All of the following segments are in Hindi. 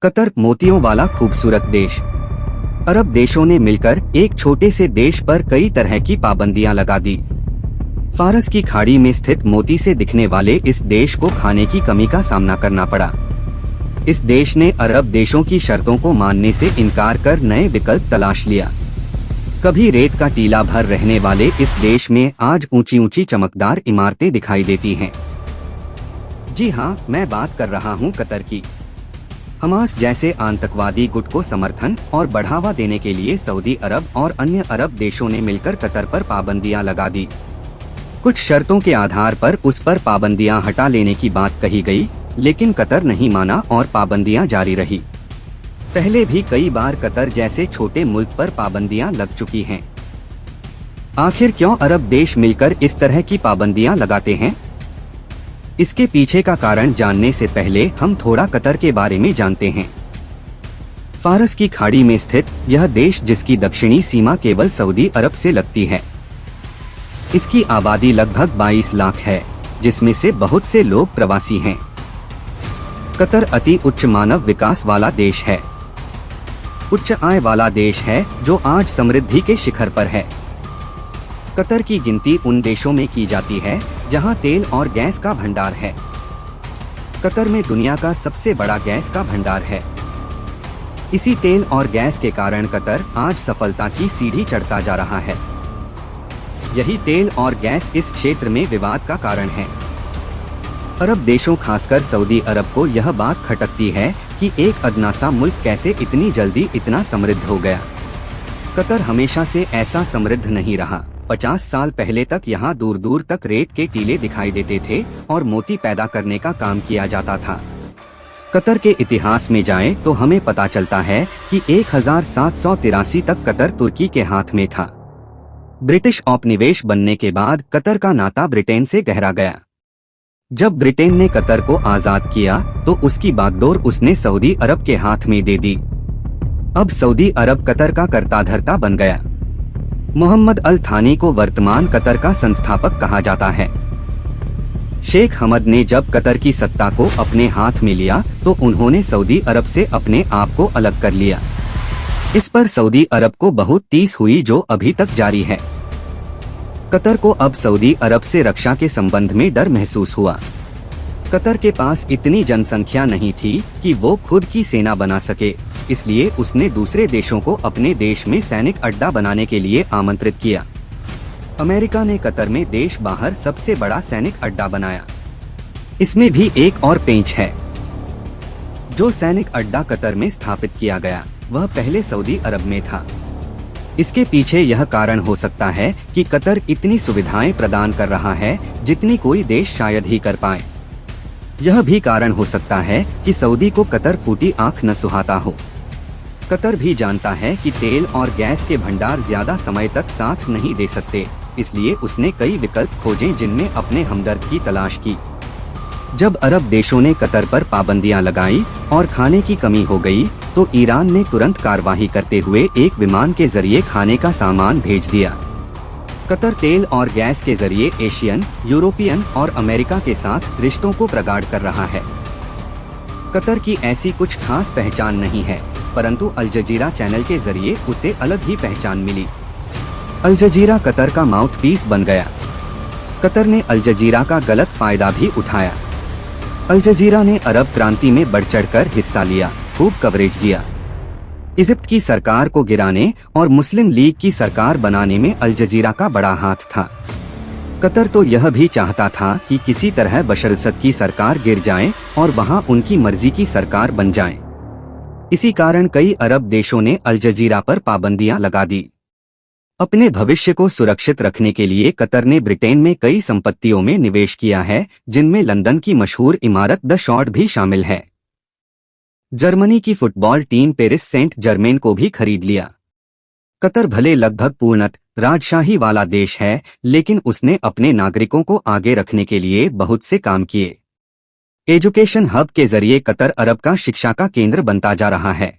कतर मोतियों वाला खूबसूरत देश। अरब देशों ने मिलकर एक छोटे से देश पर कई तरह की पाबंदियां लगा दी। फारस की खाड़ी में स्थित मोती से दिखने वाले इस देश को खाने की कमी का सामना करना पड़ा। इस देश ने अरब देशों की शर्तों को मानने से इनकार कर नए विकल्प तलाश लिया। कभी रेत का टीला भर रहने वाले इस देश में आज ऊंची ऊंची चमकदार इमारतें दिखाई देती हैं। जी हाँ, मैं बात कर रहा हूँ कतर की। हमास जैसे आतंकवादी गुट को समर्थन और बढ़ावा देने के लिए सऊदी अरब और अन्य अरब देशों ने मिलकर कतर पर पाबंदियां लगा दी। कुछ शर्तों के आधार पर उस पर पाबंदियां हटा लेने की बात कही गई, लेकिन कतर नहीं माना और पाबंदियां जारी रही। पहले भी कई बार कतर जैसे छोटे मुल्क पर पाबंदियां लग चुकी हैं। आखिर क्यों अरब देश मिलकर इस तरह की पाबंदियां लगाते हैं? इसके पीछे का कारण जानने से पहले हम थोड़ा कतर के बारे में जानते हैं। फारस की खाड़ी में स्थित यह देश, जिसकी दक्षिणी सीमा केवल सऊदी अरब से लगती है। इसकी आबादी लगभग 22 लाख है, जिसमें से बहुत से लोग प्रवासी हैं। कतर अति उच्च मानव विकास वाला देश है। उच्च आय वाला देश है जो आज समृद्धि के शिखर पर है। कतर की गिनती उन देशों में की जाती है जहां तेल और गैस का भंडार है। कतर में दुनिया का सबसे बड़ा गैस का भंडार है। इसी तेल और गैस के कारण कतर आज सफलता की सीढ़ी चढ़ता जा रहा है। यही तेल और गैस इस क्षेत्र में विवाद का कारण है। अरब देशों, खासकर सऊदी अरब को यह बात खटकती है कि एक अदना सा मुल्क कैसे इतनी जल्दी इतना समृद्ध हो गया। कतर हमेशा से ऐसा समृद्ध नहीं रहा। 50 साल पहले तक यहाँ दूर दूर तक रेत के टीले दिखाई देते थे और मोती पैदा करने का काम किया जाता था। कतर के इतिहास में जाएं तो हमें पता चलता है कि 1783 तक कतर तुर्की के हाथ में था। ब्रिटिश औपनिवेश बनने के बाद कतर का नाता ब्रिटेन से गहरा गया। जब ब्रिटेन ने कतर को आजाद किया तो उसकी बागडोर उसने सऊदी अरब के हाथ में दे दी। अब सऊदी अरब कतर का कर्ता धर्ता बन गया। मोहम्मद अल थानी को वर्तमान कतर का संस्थापक कहा जाता है। शेख हमद ने जब कतर की सत्ता को अपने हाथ में लिया तो उन्होंने सऊदी अरब से अपने आप को अलग कर लिया। इस पर सऊदी अरब को बहुत टीस हुई, जो अभी तक जारी है। कतर को अब सऊदी अरब से रक्षा के संबंध में डर महसूस हुआ। कतर के पास इतनी जनसंख्या नहीं थी कि वो खुद की सेना बना सके, इसलिए उसने दूसरे देशों को अपने देश में सैनिक अड्डा बनाने के लिए आमंत्रित किया। अमेरिका ने कतर में देश बाहर सबसे बड़ा सैनिक अड्डा बनाया। इसमें भी एक और पेंच है। जो सैनिक अड्डा कतर में स्थापित किया गया वह पहले सऊदी अरब में था। इसके पीछे यह कारण हो सकता है कि कतर इतनी सुविधाएं प्रदान कर रहा है जितनी कोई देश शायद ही कर पाए। यह भी कारण हो सकता है कि सऊदी को कतर फूटी आंख न सुहाता हो। कतर भी जानता है कि तेल और गैस के भंडार ज्यादा समय तक साथ नहीं दे सकते, इसलिए उसने कई विकल्प खोजे जिनमें अपने हमदर्द की तलाश की। जब अरब देशों ने कतर पर पाबंदियां लगाई और खाने की कमी हो गई तो ईरान ने तुरंत कार्रवाई करते हुए एक विमान के जरिए खाने का सामान भेज दिया। कतर तेल और गैस के जरिए एशियन, यूरोपियन और अमेरिका के साथ रिश्तों को प्रगाढ़ कर रहा है। कतर की ऐसी कुछ खास पहचान नहीं है, परंतु अल जजीरा चैनल के जरिए उसे अलग ही पहचान मिली। अल जजीरा कतर का माउथपीस बन गया। कतर ने अल जजीरा का गलत फायदा भी उठाया। अल जजीरा ने अरब क्रांति में बढ़ चढ़कर हिस्सा लिया, खूब कवरेज दिया। इजिप्ट की सरकार को गिराने और मुस्लिम लीग की सरकार बनाने में अल जजीरा का बड़ा हाथ था। कतर तो यह भी चाहता था कि किसी तरह बशर असद की सरकार गिर जाए और वहां उनकी मर्जी की सरकार बन जाए। इसी कारण कई अरब देशों ने अल जजीरा पर पाबंदियां लगा दी। अपने भविष्य को सुरक्षित रखने के लिए कतर ने ब्रिटेन में कई संपत्तियों में निवेश किया है, जिनमें लंदन की मशहूर इमारत द शॉट भी शामिल है। जर्मनी की football team Paris Saint Germain को भी खरीद लिया। कतर भले लगभग पूर्णतः राजशाही वाला देश है, लेकिन उसने अपने नागरिकों को आगे रखने के लिए बहुत से काम किए। एजुकेशन हब के जरिए कतर अरब का शिक्षा का केंद्र बनता जा रहा है।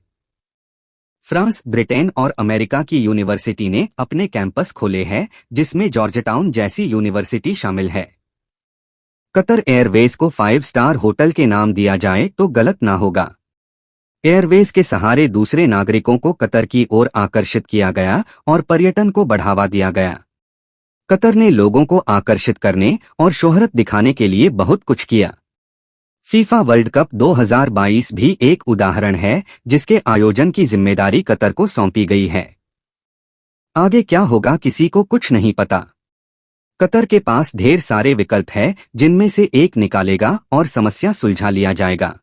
फ्रांस, ब्रिटेन और अमेरिका की यूनिवर्सिटी ने अपने कैंपस खोले हैं, जिसमें जॉर्जटाउन जैसी यूनिवर्सिटी शामिल है। कतर एयरवेज को 5 स्टार होटल के नाम दिया जाए तो गलत ना होगा। एयरवेज के सहारे दूसरे नागरिकों को कतर की ओर आकर्षित किया गया और पर्यटन को बढ़ावा दिया गया। कतर ने लोगों को आकर्षित करने और शोहरत दिखाने के लिए बहुत कुछ किया। फीफा वर्ल्ड कप 2022 भी एक उदाहरण है जिसके आयोजन की जिम्मेदारी कतर को सौंपी गई है। आगे क्या होगा किसी को कुछ नहीं पता। कतर के पास ढेर सारे विकल्प हैं जिनमें से एक निकालेगा और समस्या सुलझा लिया जाएगा।